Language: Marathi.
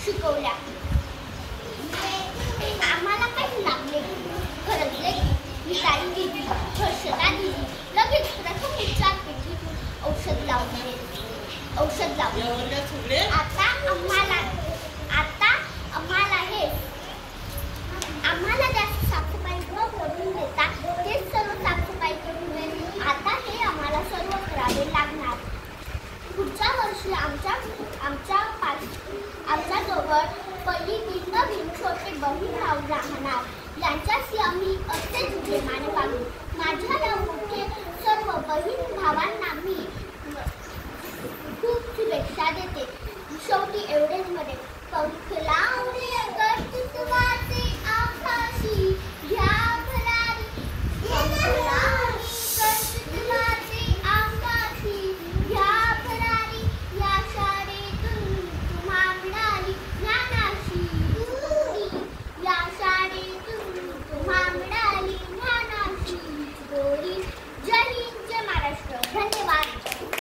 शिकवल्या. आम्हाला काही लागले खरंचले मिताली दिदी, हर्षदा दिदी लगेच प्रथम उपचार पेटीतून औषध लावले. आता आम्हाला जास्त साफसफाई करून देता तेच सर्व साफसफाई करून देत. आता हे आम्हाला सर्व करावे लागणार. पुढच्या वर्षी आमच्याजवळ पहिली नवीन छोटे बहीण भाऊ राहणार. यांच्याशी आम्ही असेच प्रेमाने वागू. माझ्या या मोठे सर्व बहीण भावांना मी खूप शुभेच्छा देते. शेवटी एवढेच मध्ये पंख लावले